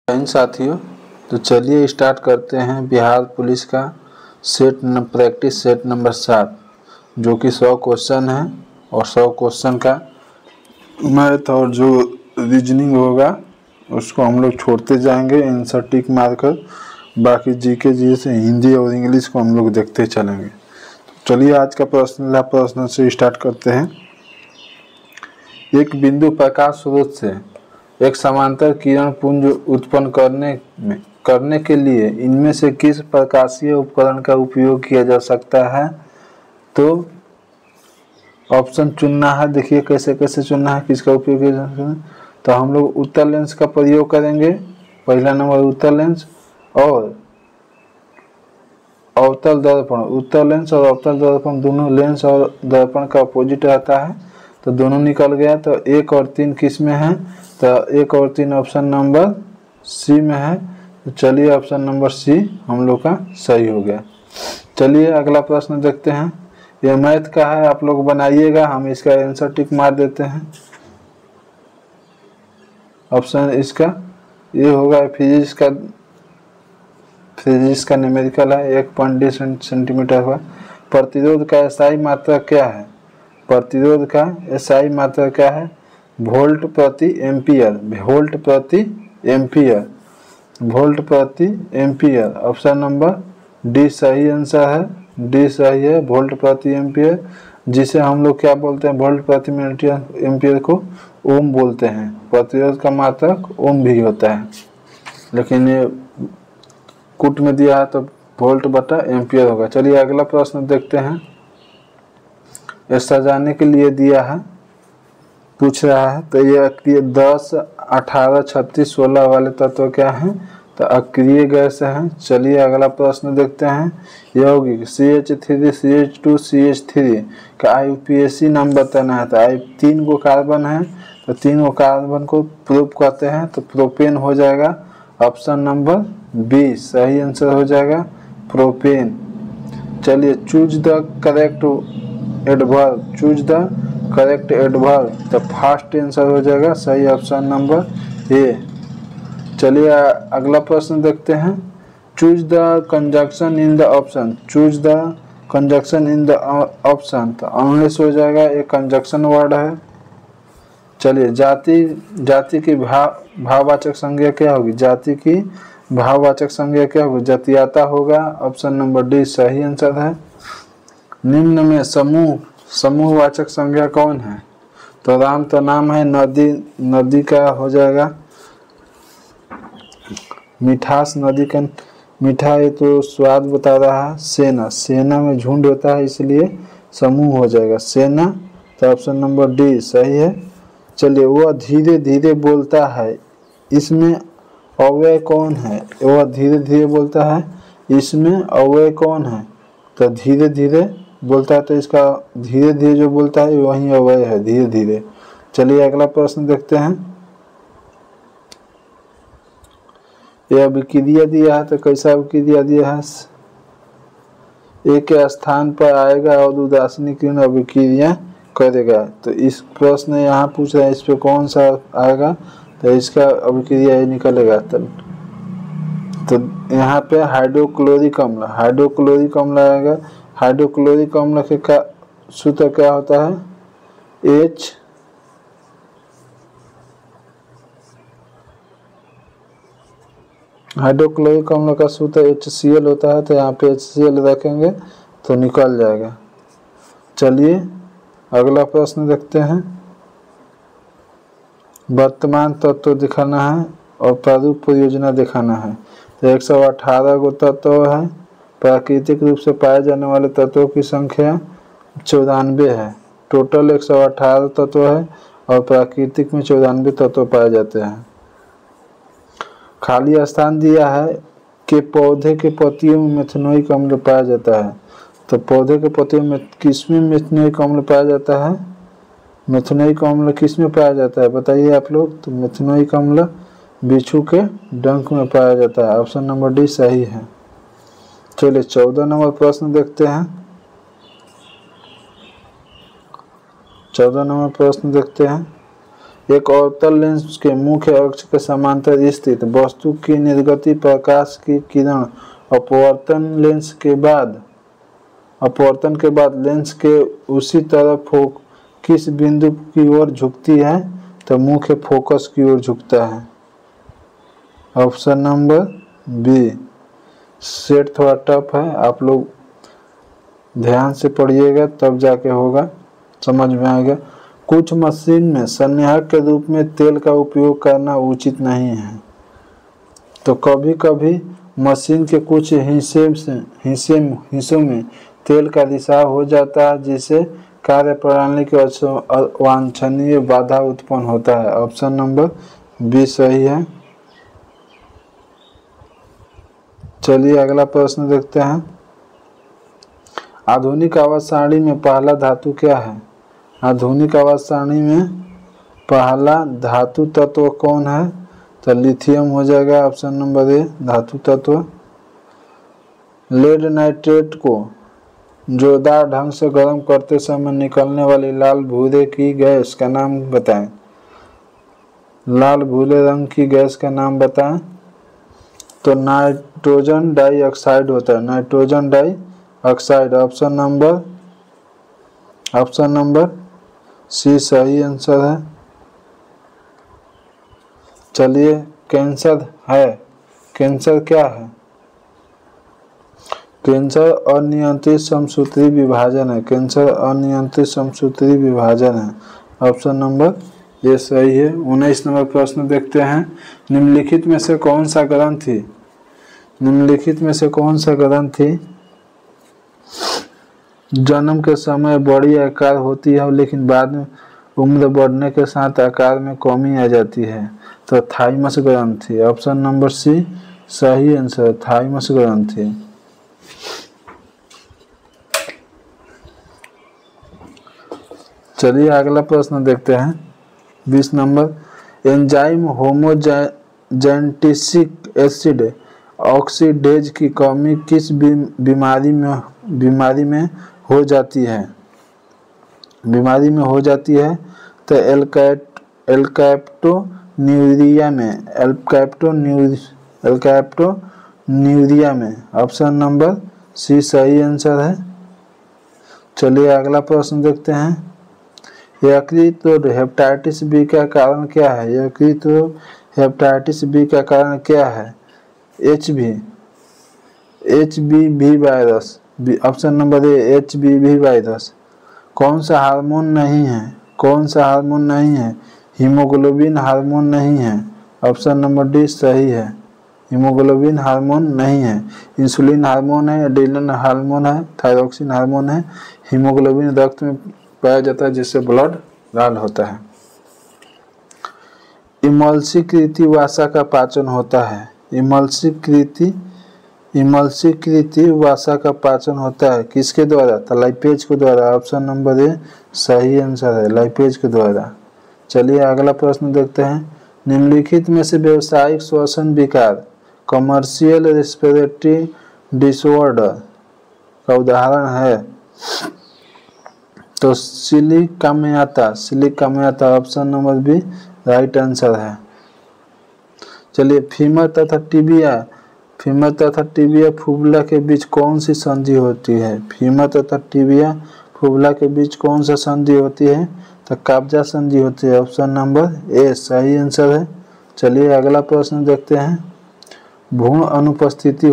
इन साथियों, तो चलिए स्टार्ट करते हैं बिहार पुलिस का प्रैक्टिस सेट नंबर 7, जो कि 100 क्वेश्चन है और 100 क्वेश्चन का मैथ और जो रीजनिंग होगा उसको हम लोग छोड़ते जाएंगे आंसर टिक मारकर। बाकी जीके से हिंदी और इंग्लिश को हम लोग देखते चलेंगे। चलिए आज का प्रश्न से स्टार्ट करते हैं। एक बिंदु प्रकाश स्रोत से एक समांतर किरण पुंज उत्पन्न करने के लिए इनमें से किस प्रकाशीय उपकरण का उपयोग किया जा सकता है? तो ऑप्शन चुनना है। देखिए कैसे कैसे चुनना है, किसका उपयोग किया जा सकता है। तो हम लोग उत्तल लेंस का प्रयोग करेंगे। पहला नंबर उत्तल लेंस और अवतल दर्पण। उत्तल लेंस और अवतल दर्पण दोनों लेंस और दर्पण का अपोजिट रहता है, तो दोनों निकल गया। तो 1 और 3 किस में है? तो 1 और 3 ऑप्शन नंबर सी में है। तो चलिए ऑप्शन नंबर सी हम लोग का सही हो गया। चलिए अगला प्रश्न देखते हैं। यह मैथ का है, आप लोग बनाइएगा, हम इसका आंसर टिक मार देते हैं। ऑप्शन इसका ये होगा फिजिक्स का न्यूमेरिकल है। 1.2 सेंटीमीटर हुआ। प्रतिरोध का एसआई मात्रा क्या है? प्रतिरोध का एसआई मात्रा क्या है? वोल्ट प्रति एम्पियर। वोल्ट प्रति एम्पियर। वोल्ट प्रति एम्पियर। ऑप्शन नंबर डी सही आंसर है। डी सही है, वोल्ट प्रति एम्पियर, जिसे हम लोग क्या बोलते हैं? वोल्ट प्रति एम्पियर को ओम बोलते हैं। प्रतिरोध का मात्रक ओम भी होता है, लेकिन ये कुट में दिया है तो वोल्ट बटा एम्पियर होगा। चलिए अगला प्रश्न देखते हैं। ये सजाने के लिए दिया है, पूछ रहा है। तो ये 10, 18, 36, 16 वाले तत्व क्या हैं? तो अक्रिय गैस हैं। चलिए अगला प्रश्न देखते हैं। यौगिक CH3 CH2 CH3 का IUPAC नाम बताना है। तो 3 को कार्बन है, तो 3 को कार्बन को प्रूफ कहते हैं, तो प्रोपेन हो जाएगा। ऑप्शन नंबर बी सही आंसर हो जाएगा, प्रोपेन। चलिए choose the correct adverb. Choose the correct adverb, तो फर्स्ट आंसर हो जाएगा सही, ऑप्शन नंबर ए। चलिए अगला प्रश्न देखते हैं। Choose the conjunction in the option. Choose the conjunction in the option, तो अनलेस हो जाएगा, एक कंजक्शन वर्ड है। चलिए जाति की भाववाचक संज्ञा क्या होगी? जाति की भाववाचक संज्ञा क्या होगी? जातीयता होगा। ऑप्शन नंबर डी सही आंसर है। निम्न में समूहवाचक संज्ञा कौन है? तो राम तो नाम है, नदी का हो जाएगा। मिठास नदी का मीठा है तो स्वाद बता रहा है। सेना में झुंड होता है, इसलिए समूह हो जाएगा सेना। तो ऑप्शन नंबर डी सही है। चलिए वह धीरे धीरे बोलता है, इसमें अव्यय कौन है? वह धीरे धीरे बोलता है, इसमें अव्यय कौन है? तो धीरे धीरे बोलता है, तो इसका धीरे धीरे जो बोलता है वही अव्यय है, धीरे धीरे। चलिए अगला प्रश्न देखते हैं। यह अभिक्रिया दिया है, तो कैसा अभिक्रिया दिया है? एक के स्थान पर आएगा और उदासीनीकरण अभिक्रिया करेगा। तो इस प्रश्न यहाँ पूछ रहा है, इस पे कौन सा आएगा? तो इसका अभिक्रिया ये निकलेगा। तो यहाँ पे हाइड्रोक्लोरिक अम्ल आएगा। हाइड्रोक्लोरिक अम्ल के का सूत्र क्या होता है? H हाइड्रोक्लोरिक अम्ल का सूत्र HCl होता है, तो यहाँ पे HCl रखेंगे तो निकल जाएगा। चलिए अगला प्रश्न देखते हैं। वर्तमान तत्व दिखाना है और प्रारूप परियोजना दिखाना है। तो 118 गो तत्व है। प्राकृतिक रूप से पाए जाने वाले तत्वों की संख्या 94 है। टोटल 118 तत्व है और प्राकृतिक में 94 तत्व पाए जाते हैं। खाली स्थान दिया है कि पौधे के पत्तियों में मेथनोइक अम्ल पाया जाता है। तो पौधे के पत्तियों में किसमें मेथनोइक अम्ल पाया जाता है? मेथनोइक अम्ल किसमें पाया जाता है बताइए आप लोग? तो मेथनोइक अम्ल बिच्छू के डंक में पाया जाता है। ऑप्शन नंबर डी सही है। चलिए 14 नंबर प्रश्न देखते हैं। 14 नंबर प्रश्न देखते हैं। एक अवतल लेंस के मुख्य अक्ष के समांतर स्थित वस्तु की निर्गति प्रकाश की किरण अपवर्तन के बाद लेंस के उसी तरफ किस बिंदु की ओर झुकती है, तो मुख्य फोकस की ओर झुकता है। Option number B. सेट थोड़ा टफ है, आप लोग ध्यान से पढ़िएगा तब जाके होगा, समझ में आएगा। कुछ मशीन में संग्राहक के रूप में तेल का उपयोग करना उचित नहीं है, तो कभी कभी मशीन के कुछ हिस्सों में तेल का रिसाव हो जाता है, जिससे कार्य प्रणाली की अवांछनीय बाधा उत्पन्न होता है। ऑप्शन नंबर बी सही है। चलिए अगला प्रश्न देखते हैं। आधुनिक आवर्त सारणी में पहला धातु क्या है? आधुनिक आवर्त सारणी में पहला धातु तत्व कौन है? तो लिथियम हो जाएगा। ऑप्शन नंबर ए धातु तत्व। लेड नाइट्रेट को जोरदार ढंग से गर्म करते समय निकलने वाली लाल भूरे की गैस का नाम बताएं। लाल भूरे रंग की गैस का नाम बताएं। तो नाइट्रोजन डाइऑक्साइड होता है, nitrogen dioxide. Option number C सही आंसर है। चलिए कैंसर है, कैंसर क्या है? कैंसर अनियंत्रित समसूत्री विभाजन है, कैंसर अनियंत्रित समसूत्री विभाजन है। ऑप्शन नंबर ये सही है। 19 नंबर प्रश्न देखते हैं। निम्नलिखित में से कौन सा ग्रंथि जन्म के समय बड़ी आकार होती है लेकिन बाद में उम्र बढ़ने के साथ आकार में कमी आ जाती है? तो थाइमस ग्रंथि। ऑप्शन नंबर सी सही आंसर, थाइमस ग्रंथि। चलिए अगला प्रश्न देखते हैं। 20 नंबर। एंजाइम होमोजेंटिसिक एसिड ऑक्सीडेज की कमी किस बीमारी में हो जाती है? तो एल्कैप्टोन्यूरिया में। ऑप्शन नंबर सी सही आंसर है। चलिए अगला प्रश्न देखते हैं। यकृत रोग हेपेटाइटिस बी का कारण क्या है? यकृत रोग हेपेटाइटिस बी का कारण क्या है? HBV virus. Option number A HBV virus. कौन सा हार्मोन नहीं है? हीमोग्लोबिन हार्मोन नहीं है। ऑप्शन नंबर डी सही है, हीमोग्लोबिन हार्मोन नहीं है। इंसुलिन हार्मोन है, एड्रेनलिन हार्मोन है, थायरॉक्सिन हार्मोन है। हीमोग्लोबिन रक्त में पाया जाता है जिससे ब्लड लाल होता है। इमल्सीकृत वसा का पाचन होता है। इमल्सीकृत वसा का पाचन होता है किसके द्वारा? तो लाइपेज के द्वारा। ऑप्शन नंबर ए सही आंसर है, लाइपेज के द्वारा। चलिए अगला प्रश्न देखते हैं। निम्नलिखित में से व्यावसायिक श्वसन विकार कमर्शियल रेस्पिरेटरी डिसऑर्डर का उदाहरण है? तो सिलिकामियाता। Option number b right answer है। चलिए फीमर तथा टिबिया फुबुला के बीच कौन सी संधि होती है? फीमर तथा टिबिया फुबुला के बीच कौन सा संधि होती है? तो कब्जा संधि होती है। ऑप्शन नंबर ए सही आंसर है। चलिए अगला प्रश्न देखते हैं। भ्रूण अनुपस्थिति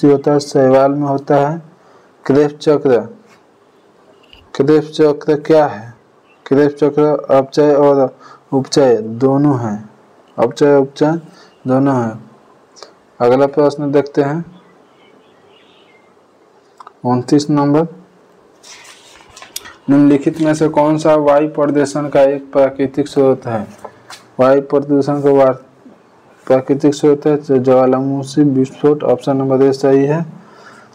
होता है शैवाल में होता है। क्रेब्स चक्र क्या है? क्रेब्स चक्र अपचय और उपचय दोनों है। अगला प्रश्न देखते हैं। 29 नंबर। निम्नलिखित में से कौन सा वायु प्रदूषण का एक प्राकृतिक स्रोत है? वायु प्रदूषण का प्राकृतिक स्रोत है ज्वालामुखी विस्फोट। ऑप्शन नंबर ए सही है।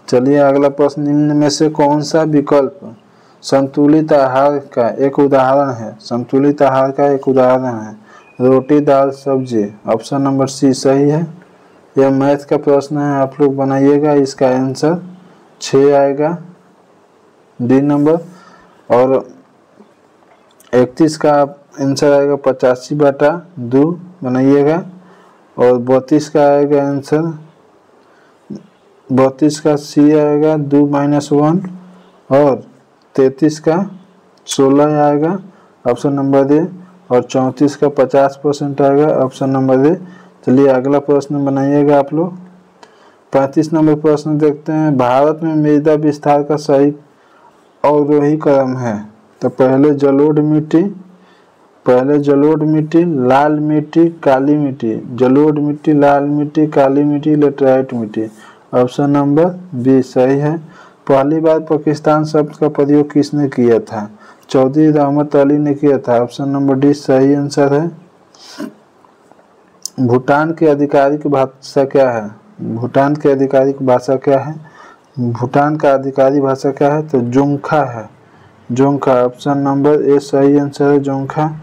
चलिए अगला प्रश्न। निम्न में से कौन सा विकल्प संतुलित आहार का एक उदाहरण है? रोटी दाल सब्जी। ऑप्शन नंबर सी सही है। यह मैथ का प्रश्न है, आप लोग बनाइएगा। इसका आंसर 6 आएगा, डी नंबर। और 31 का आंसर आएगा 85/2 बनाइएगा। और 32 का आएगा आंसर, 32 का सी आएगा 2 - 1। और 33 का 16 आएगा ऑप्शन नंबर दे। और 34 का 50% आएगा ऑप्शन नंबर दे। चलिए अगला प्रश्न बनाइएगा आप लोग। 35 नंबर प्रश्न देखते हैं। भारत में मृदा विस्तार का सही अवरोही क्रम है। तो पहले जलोढ़ मिट्टी, लाल मिट्टी, काली मिट्टी, जलोढ़ मिट्टी, लाल मिट्टी, काली मिट्टी, लेटराइट मिट्टी। ऑप्शन नंबर बी सही है। पहली बार पाकिस्तान शब्द का प्रयोग किसने किया था? चौधरी रहमत अली ने किया था। ऑप्शन नंबर डी सही आंसर है। भूटान की आधिकारिक भाषा क्या है? भूटान की आधिकारिक भाषा क्या है? भूटान का आधिकारिक भाषा क्या है? तो जोंगखा है, जोंगखा। ऑप्शन नंबर ए सही आंसर है, जोंगखा।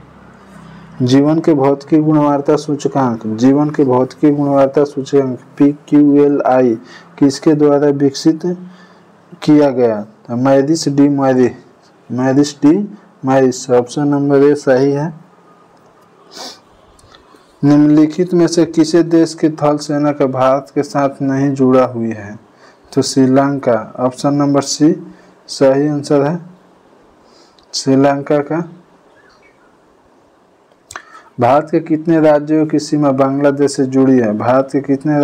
जीवन के भौतिकी गुणवत्ता सूचकांक, जीवन के भौतिकी गुणवत्ता सूचकांक PQLI किसके द्वारा विकसित किया गया? मैरिस डी मैरिस। ऑप्शन नंबर ए सही है। निम्नलिखित में से किसी देश की थल सेना का भारत के साथ नहीं जुड़ा हुई है? तो श्रीलंका। ऑप्शन नंबर सी सही आंसर है, श्रीलंका का। भारत के कितने राज्यों की सीमा बांग्लादेश से जुड़ी है? भारत के कितने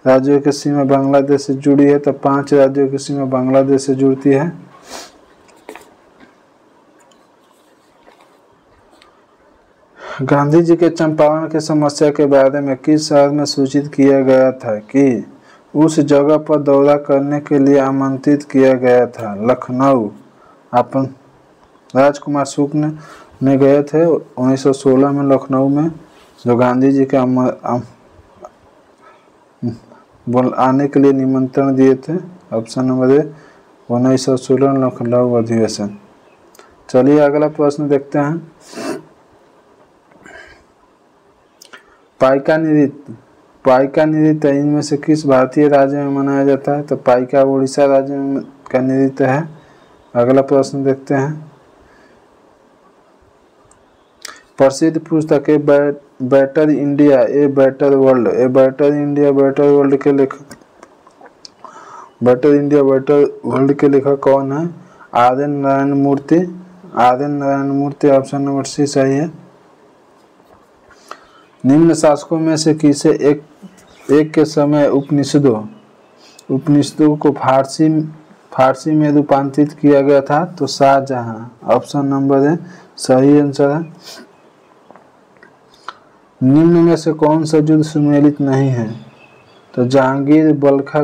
राज्यों की सीमा बांग्लादेश से जुड़ी है? तो 5 राज्यों की सीमा बांग्लादेश से जुड़ती है। गांधी जी के चंपारण की समस्या के बारे में किस शहर में सूचित किया गया था कि उस जगह पर दौरा करने के लिए आमंत्रित किया गया था? लखनऊ। अपन राजकुमार शुक्ल में गए थे 1916 में लखनऊ में, जो गांधी जी के आने के लिए निमंत्रण दिए थे। ऑप्शन नंबर ए 1916 लखनऊ अधिवेशन। चलिए अगला प्रश्न देखते हैं। पाइका नृत्य इनमें से किस भारतीय राज्य में मनाया जाता है? तो पाइका उड़ीसा राज्य में का नृत्य है। अगला प्रश्न देखते हैं। प्रसिद्ध पुस्तक a better India a better world के लेखक कौन है? आर.एन. नारायण मूर्ति। ऑप्शन नंबर सी सही है। निम्न शासकों में से किसे एक के समय उपनिषदों को फारसी में रूपांतरित किया गया था? तो शाहजहां। ऑप्शन नंबर है सही आंसर है। निम्न में से कौन सा युद्ध सुमेलित नहीं है? तो जहांगीर बलखा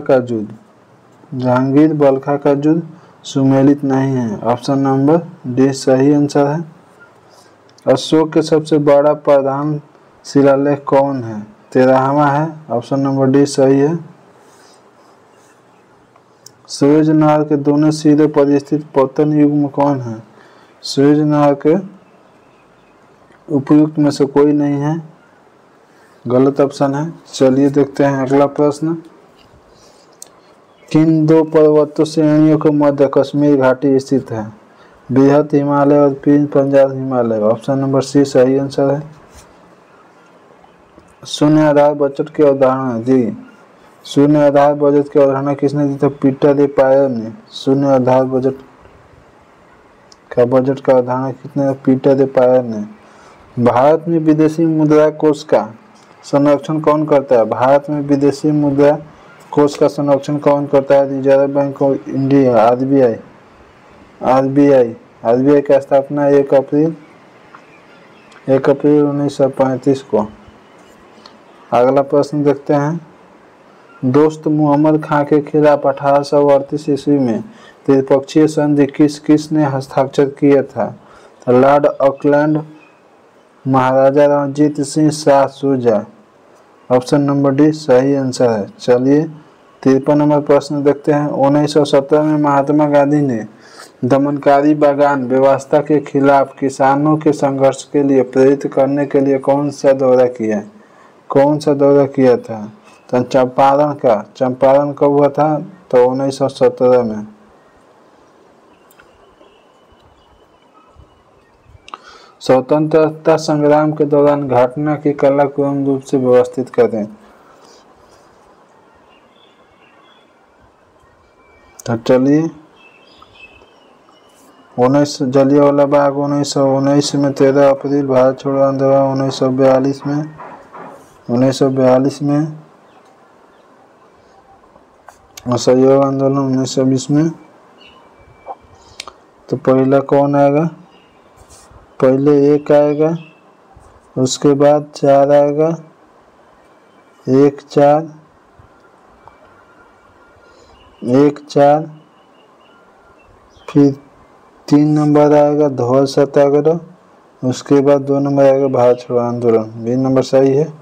का युद्ध सुमेलित नहीं है। ऑप्शन नंबर डी सही आंसर है। अशोक के सबसे बड़ा प्रधान शिलालेख कौन है? 13वां है। ऑप्शन नंबर डी सही है। सूरज नहर के दोनों सिरे पर स्थित पतन युग्म कौन है? सूरज नहर के उपयुक्त में से कोई नहीं है, गलत ऑप्शन है। चलिए देखते हैं अगला प्रश्न। किन 2 पर्वत श्रेणियों के मध्य कश्मीर घाटी स्थित है? बृहत हिमालय और Punjab Himalaya. Option number C सही आंसर है। शून्य आधार बजट की अवधारणा दी। शून्य आधार बजट की अवधारणा किसने दी? था पीटर ए पायर ने। शून्य आधार बजट का अवधारणा किसने? पीटर ए पायर ने। भारत में विदेशी मुद्रा कोष का संरक्षण कौन करता है? भारत में विदेशी मुद्रा कोष का संरक्षण कौन करता है? Reserve bank of India, RBI का स्थापना 1 अप्रैल 1935 को। अगला प्रश्न देखते हैं। दोस्त मोहम्मद खां के खिलाफ 1838 ईस्वी में त्रिपक्षीय संधि किसने हस्ताक्षर किया था? Lord Auckland, Maharaja Ranjit Singh, Shah Shuja. Option number d सही आंसर है। चलिए 53 नंबर प्रश्न देखते हैं। 1917 में महात्मा गांधी ने दमनकारी बागान व्यवस्था के खिलाफ किसानों के संघर्ष के लिए प्रेरित करने के लिए कौन सा दौरा किया था? तो चंपारण कब हुआ था? तो 1917 में। स्वतंत्रता संग्राम के दौरान घटना की कालक्रम रूप से व्यवस्थित करें। तो चलिए, 19 जलियांवाला बाग 1919 में, 13 अप्रैल भारत छोड़ो आंदोलन 1942 में, असहयोग आंदोलन 1920 में। तो पहला कौन आएगा? पहले 1 आएगा, उसके बाद 4 आएगा, 1 4 1 4, फिर 3 नंबर आएगा धौल सत्याग्रह, उसके बाद 2 नंबर आएगा भारत छोड़ो आंदोलन। बी नंबर सही है।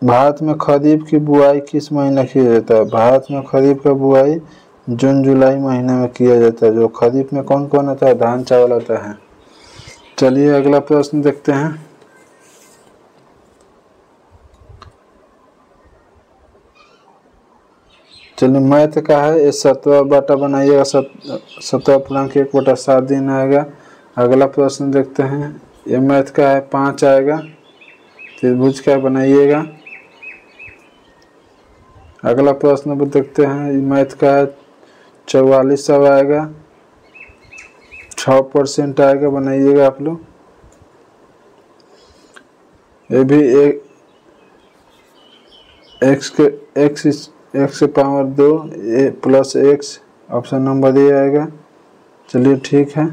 भारत में खरीफ की बुआई किस महीने किया जाता है? भारत में खरीफ का बुआई जून जुलाई महीने में किया जाता है। जो खरीफ में कौन कौन होता है? धान चावल होता है। चलिए अगला प्रश्न देखते हैं। चलिए मैथ का है, ये 17 बटा बनाइएगा, 17 पूर्णांक 1/7 दिन आएगा। अगला प्रश्न देखते हैं। ये मैथ का है, 5 आएगा, त्रिभुज का बनाइएगा। अगला प्रश्न पर देखते हैं। मैथ का है, 4400 आएगा, 6% आएगा, बनाइएगा आप लोग। ये भी x के power 2 plus x, option number A आएगा। चलिए ठीक है।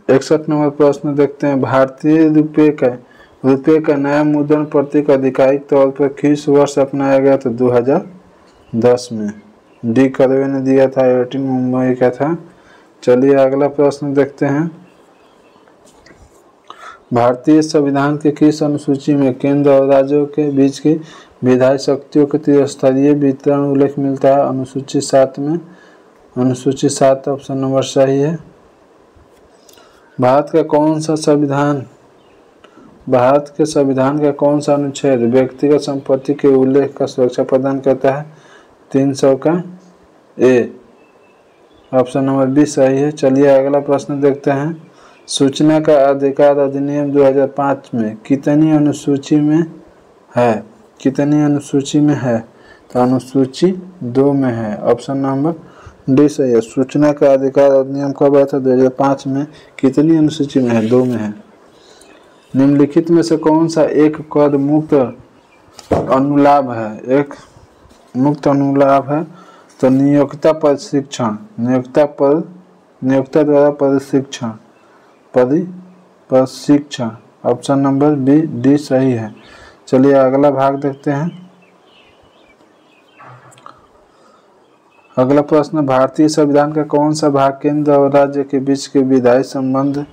61 नंबर प्रश्न देखते हैं। भारतीय रुपये का नया मुद्रण प्रतीक आधिकारिक तौर पर किस वर्ष अपनाया गया? तो 2010 में। डी कर्वे ने दिया था, 18 मुंबई का था। चलिए अगला प्रश्न देखते हैं। भारतीय संविधान के किस अनुसूची में केंद्र और राज्यों के बीच की विधायी शक्तियों के त्रिस्तरीय वितरण उल्लेख मिलता है? अनुसूची 7 में। अनुसूची 7 ऑप्शन नंबर सही है। भारत के संविधान का कौन सा अनुच्छेद व्यक्तिगत संपत्ति के उल्लेख का सुरक्षा प्रदान करता है? 300 का ए, ऑप्शन नंबर बी सही है। चलिए अगला प्रश्न देखते हैं। सूचना का अधिकार अधिनियम 2005 में कितनी अनुसूची में है? तो अनुसूची 2 में है, ऑप्शन नंबर डी सही है। सूचना का अधिकार अधिनियम कब आया था? 2005 में। कितनी अनुसूची में है? 2 में है। निम्नलिखित में से कौन सा एक कर मुक्त अनुलाभ है? एक मुक्त अनुलाभ है। तो नियोक्ता द्वारा प्रशिक्षण, ऑप्शन नंबर बी डी सही है। चलिए अगला भाग देखते हैं। अगला प्रश्न। भारतीय संविधान का कौन सा भाग केंद्र और राज्य के बीच के विधायी संबंध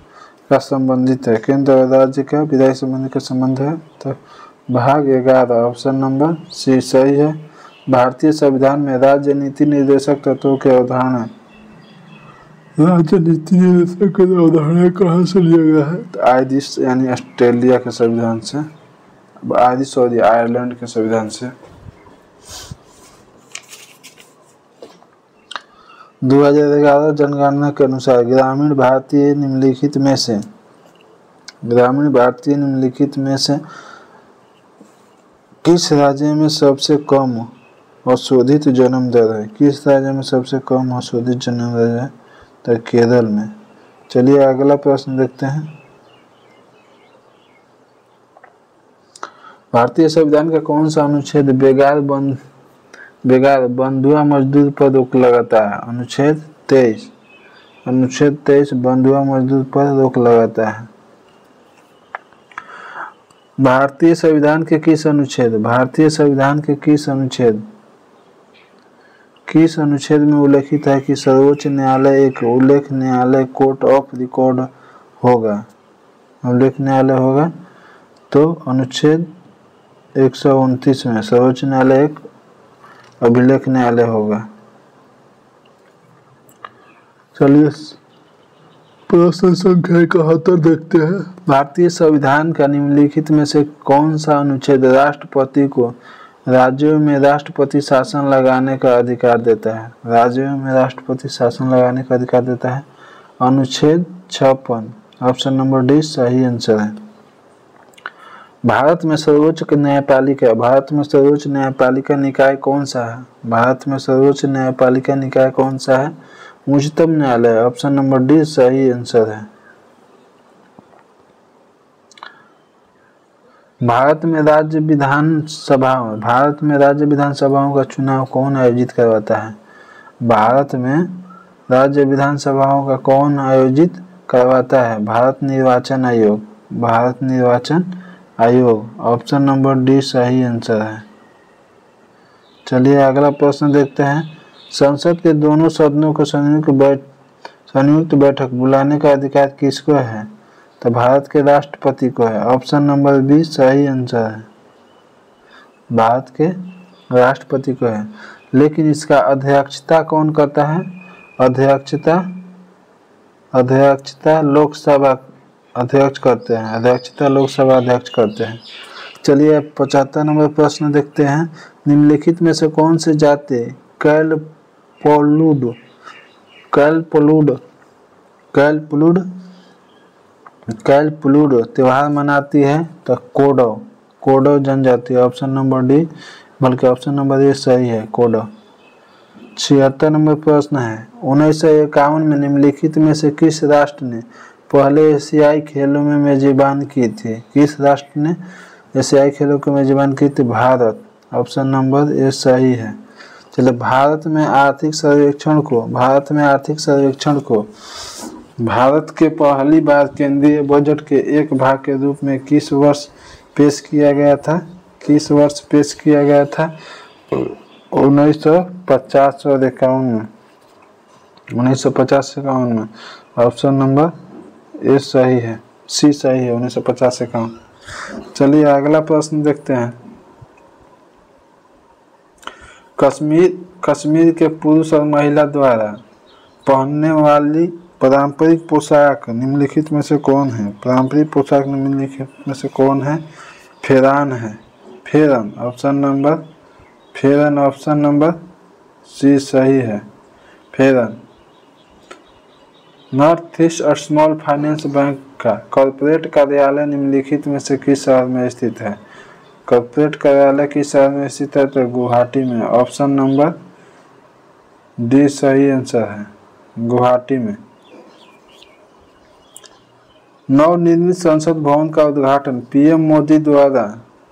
का संबंधित है? केंद्र और राज्य का विधायी संबंध का संबंध है। तो भाग 11, ऑप्शन नंबर सी सही है। भारतीय संविधान में राज्य नीति निर्देशक तत्वों के अवधारणा कहाँ से लिया गया है? तो आयरिश यानी ऑस्ट्रेलिया के संविधान से, आयरलैंड के संविधान से। 2011 जनगणना के अनुसार ग्रामीण भारतीय निम्नलिखित में से किस राज्य में सबसे कम अशोधित जन्म दर है? किस राज्य में सबसे कम अशोधित जन्म दर है? तो केरल में। चलिए अगला प्रश्न देखते हैं। भारतीय संविधान का कौन सा अनुच्छेद बेगार बंधुआ मजदूर पर रोक लगाता है? अनुच्छेद 23 बंधुआ मजदूर पर रोक लगाता है। भारतीय संविधान के किस अनुच्छेद में उल्लेखित है कि सर्वोच्च न्यायालय एक उल्लेख न्यायालय कोर्ट ऑफ रिकॉर्ड होगा? तो अनुच्छेद 129 में सर्वोच्च न्यायालय एक अभिलेख न्यायालय होगा। चलिए प्रश्न संख्या 71 देखते हैं। भारतीय संविधान का निम्नलिखित में से कौन सा अनुच्छेद राष्ट्रपति को राज्यों में राष्ट्रपति शासन लगाने का अधिकार देता है। राज्यों में राष्ट्रपति शासन लगाने का अधिकार देता है। अनुच्छेद 56, ऑप्शन नंबर डी सही आंसर है। भारत में सर्वोच्च न्यायपालिका, भारत में सर्वोच्च न्यायपालिका निकाय कौन सा है? भारत में सर्वोच्च न्यायपालिका निकाय कौन सा है? उच्चतम न्यायालय, ऑप्शन नंबर डी सही आंसर है। भारत में राज्य विधानसभाओं, भारत में राज्य विधानसभाओं का चुनाव कौन आयोजित करवाता है? भारत में राज्य विधानसभाओं का कौन आयोजित करवाता है? भारत निर्वाचन आयोग, भारत निर्वाचन आयोग, ऑप्शन नंबर डी सही आंसर है। चलिए अगला प्रश्न देखते हैं। संसद के दोनों सदनों को संयुक्त बैठक बुलाने का अधिकार किसको है? तो भारत के राष्ट्रपति को है। ऑप्शन नंबर बी सही आंसर है, भारत के राष्ट्रपति को है। लेकिन इसका अध्यक्षता कौन करता है? अध्यक्षता लोकसभा अध्यक्ष करते हैं, अध्यक्षता लोकसभा अध्यक्ष करते हैं। चलिए 75 नंबर प्रश्न देखते हैं। निम्नलिखित में से कौन से जाति कैलपुलुड त्योहार मनाती है? तो कोडो जनजाति, ऑप्शन नंबर डी, बल्कि ऑप्शन नंबर ए सही है, कोडो। 76 नंबर प्रश्न है। 1951 में निम्नलिखित में से किस राष्ट्र ने पहले एशियाई खेलों में मेजबान की थी? किस राष्ट्र ने एशियाई खेलों की मेजबान की थी? भारत, ऑप्शन नंबर ए सही है। चलिए भारत में आर्थिक सर्वेक्षण को भारत के पहली बार केंद्रीय बजट के एक भाग के रूप में किस वर्ष पेश किया गया था? किस वर्ष पेश किया गया था? 1950 और 51 में, 1950-51 में, ऑप्शन नंबर ए सही है, सी सही है, 1950-51। चलिए अगला प्रश्न देखते हैं। कश्मीर के पुरुष और महिला द्वारा पहनने वाली पारंपरिक पोशाक निम्नलिखित में से कौन है? पारंपरिक पोशाक निम्नलिखित में से कौन है? फेरान है, फेरन, ऑप्शन नंबर सी सही है, फेरन। नॉर्थ ईस्ट और स्मॉल फाइनेंस बैंक का कॉर्पोरेट कार्यालय निम्नलिखित में से किस शहर में स्थित है? कॉर्पोरेट कार्यालय किस शहर में स्थित है? तो गुवाहाटी में, ऑप्शन नंबर डी सही आंसर है, गुवाहाटी में। नवनिर्मित संसद भवन का उद्घाटन पीएम मोदी द्वारा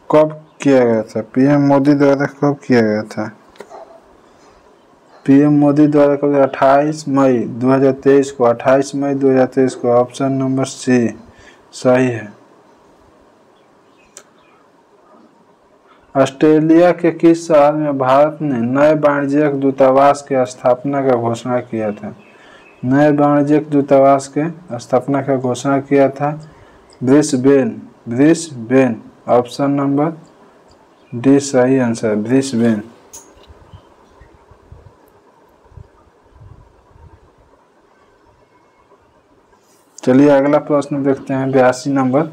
कब किया गया था? पीएम मोदी द्वारा कब किया गया था? पीएम मोदी द्वारा कब? 28 मई 2023 को, 28 मई 2023 को, ऑप्शन नंबर सी सही है। ऑस्ट्रेलिया के किस शहर में भारत ने नए वाणिज्यिक दूतावास की स्थापना का घोषणा किया था? नए वाणिज्यिक दूतावास के स्थापना का घोषणा किया था? ब्रिस्बेन, ऑप्शन नंबर डी सही आंसर, ब्रिस्बेन। चलिए अगला प्रश्न देखते हैं। 82 नंबर।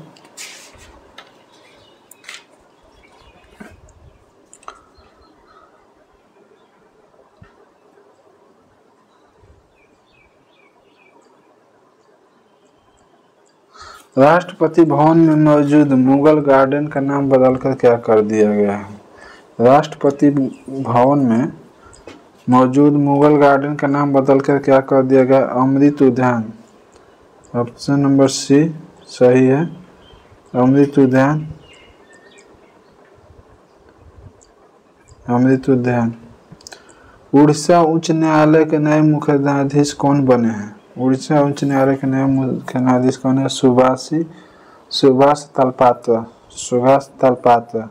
राष्ट्रपति भवन में मौजूद मुगल गार्डन का नाम बदलकर क्या कर दिया गया है? राष्ट्रपति भवन में मौजूद मुगल गार्डन का नाम बदलकर क्या कर दिया गया? अमृत उद्यान, ऑप्शन नंबर सी सही है, अमृत उद्यान, अमृत उद्यान। उड़ीसा उच्च न्यायालय के नए मुख्य न्यायाधीश कौन बने हैं? उड़ीसा उच्च न्यायालय के नए मुख्य न्यायाधीश कौन है? सुभाष तलपात्र,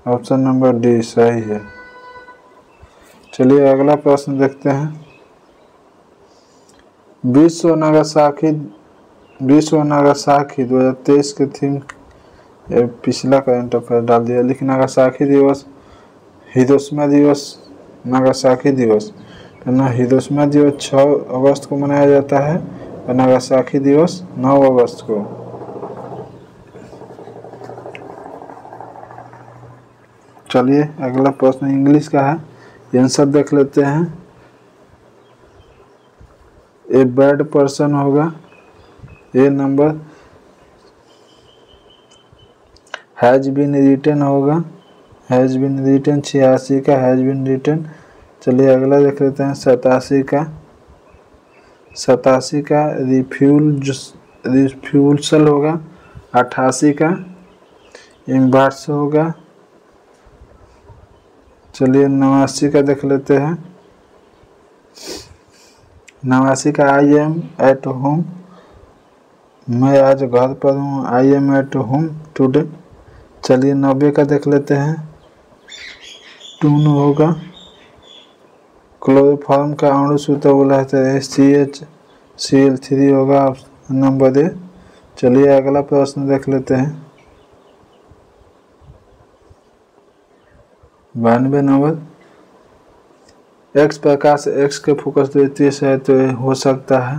ऑप्शन नंबर डी सही है। चलिए अगला प्रश्न देखते हैं। विश्व नागासाकी 2023 के थीम, पिछला करंट अफेयर डाल दिया, लेकिन नागासाकी दिवस, हिरोशिमा दिवस, नागासाकी दिवस, ना हिरोशिमा दिवस 6 अगस्त को मनाया जाता है और नागासाकी दिवस 9 अगस्त को। चलिए अगला प्रश्न इंग्लिश का है, आंसर देख लेते हैं। ए बैड पर्सन होगा, ए नंबर हैज बीन रिटन होगा, हैज बीन रिटन 86 का हैज बीन रिटन। चलिए अगला देख लेते हैं 87 का, 87 का रिफ्यूजल होगा, 88 का इम्बार्स होगा। चलिए 89 का देख लेते हैं, 89 का आई एम एट होम, मैं आज घर पर हूँ, I am at home today. चलिए 90 का देख लेते हैं, टून होगा, क्लोरोफॉर्म का अणु सूत्र बोला है तो CHCl3 होगा नंबर ए। चलिए अगला प्रश्न देख लेते हैं 92 नंबर, एक्स प्रकार से एक्स के फोकस दृष्टि से तो हो सकता है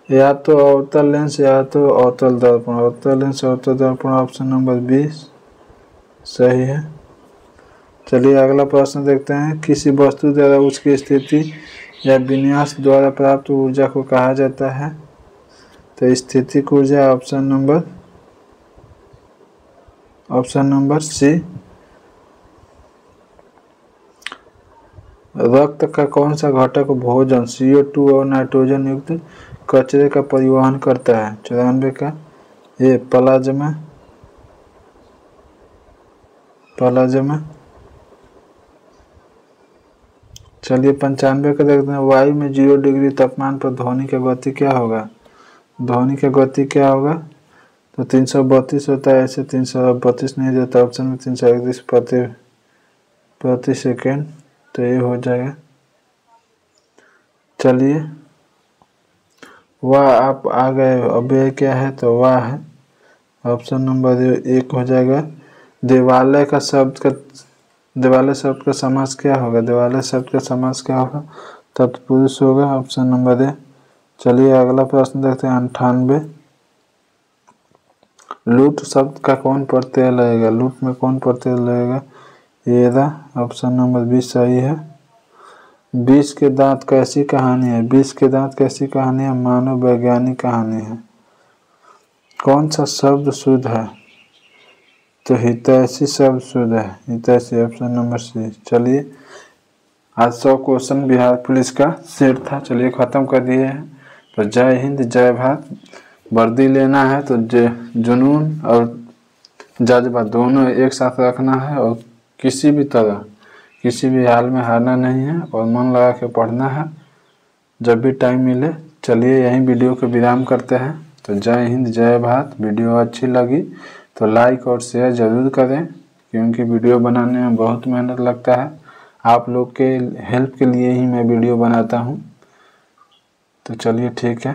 या तो अवतल लेंस या तो अवतल दर्पण, अवतल लेंस अवतल दर्पण, ऑप्शन नंबर 20 सही है। चलिए अगला प्रश्न देखते हैं, किसी वस्तु द्वारा उसकी स्थिति या विन्यास द्वारा प्राप्त ऊर्जा को कहा जाता है तो स्थितिक ऊर्जा, ऑप्शन नंबर सी। रक्त का कौन सा घटक भोजन CO2 और नाइट्रोजन युक्त कचरे का परिवहन करता है? 94 का ए प्लाज्मा, चलिए 95 का देखते हैं, वायु में 0 डिग्री तापमान पर ध्वनि का गति क्या होगा? ध्वनि का गति क्या होगा? तो 332 होता है, ऐसे 332 नहीं देता ऑप्शन में, 331 प्रति सेकेंड, तो ये हो जाएगा। चलिए वाह आप आ गए, अब ये क्या है तो वाह है, ऑप्शन नंबर 1 हो जाएगा। देवालय शब्द का समास क्या होगा? देवालय शब्द का समास क्या होगा? तत्पुरुष होगा, ऑप्शन नंबर ए। चलिए अगला प्रश्न देखते हैं 98, लूट शब्द का कौन प्रत्यय लगेगा? लूट में कौन प्रत्यय लगेगा? एरा, ऑप्शन नंबर 20 सही है। 20 के दांत कैसी कहानी है? 20 के दांत कैसी कहानी है? मानव वैज्ञानिक कहानी है। कौन सा शब्द शुद्ध है? तो हितैषी शब्द शुद्ध है, हितैषी, ऑप्शन नंबर सी। चलिए आज 100 क्वेश्चन बिहार पुलिस का सेट था, चलिए ख़त्म कर दिए हैं। तो जय हिंद जय भारत। वर्दी लेना है तो जुनून और जज्बा दोनों एक साथ रखना है और किसी भी तरह किसी भी हाल में हारना नहीं है और मन लगा के पढ़ना है जब भी टाइम मिले। चलिए यहीं वीडियो को विराम करते हैं। तो जय हिंद जय भारत। वीडियो अच्छी लगी तो लाइक और शेयर ज़रूर करें क्योंकि वीडियो बनाने में बहुत मेहनत लगता है। आप लोग के हेल्प के लिए ही मैं वीडियो बनाता हूँ। तो चलिए ठीक है।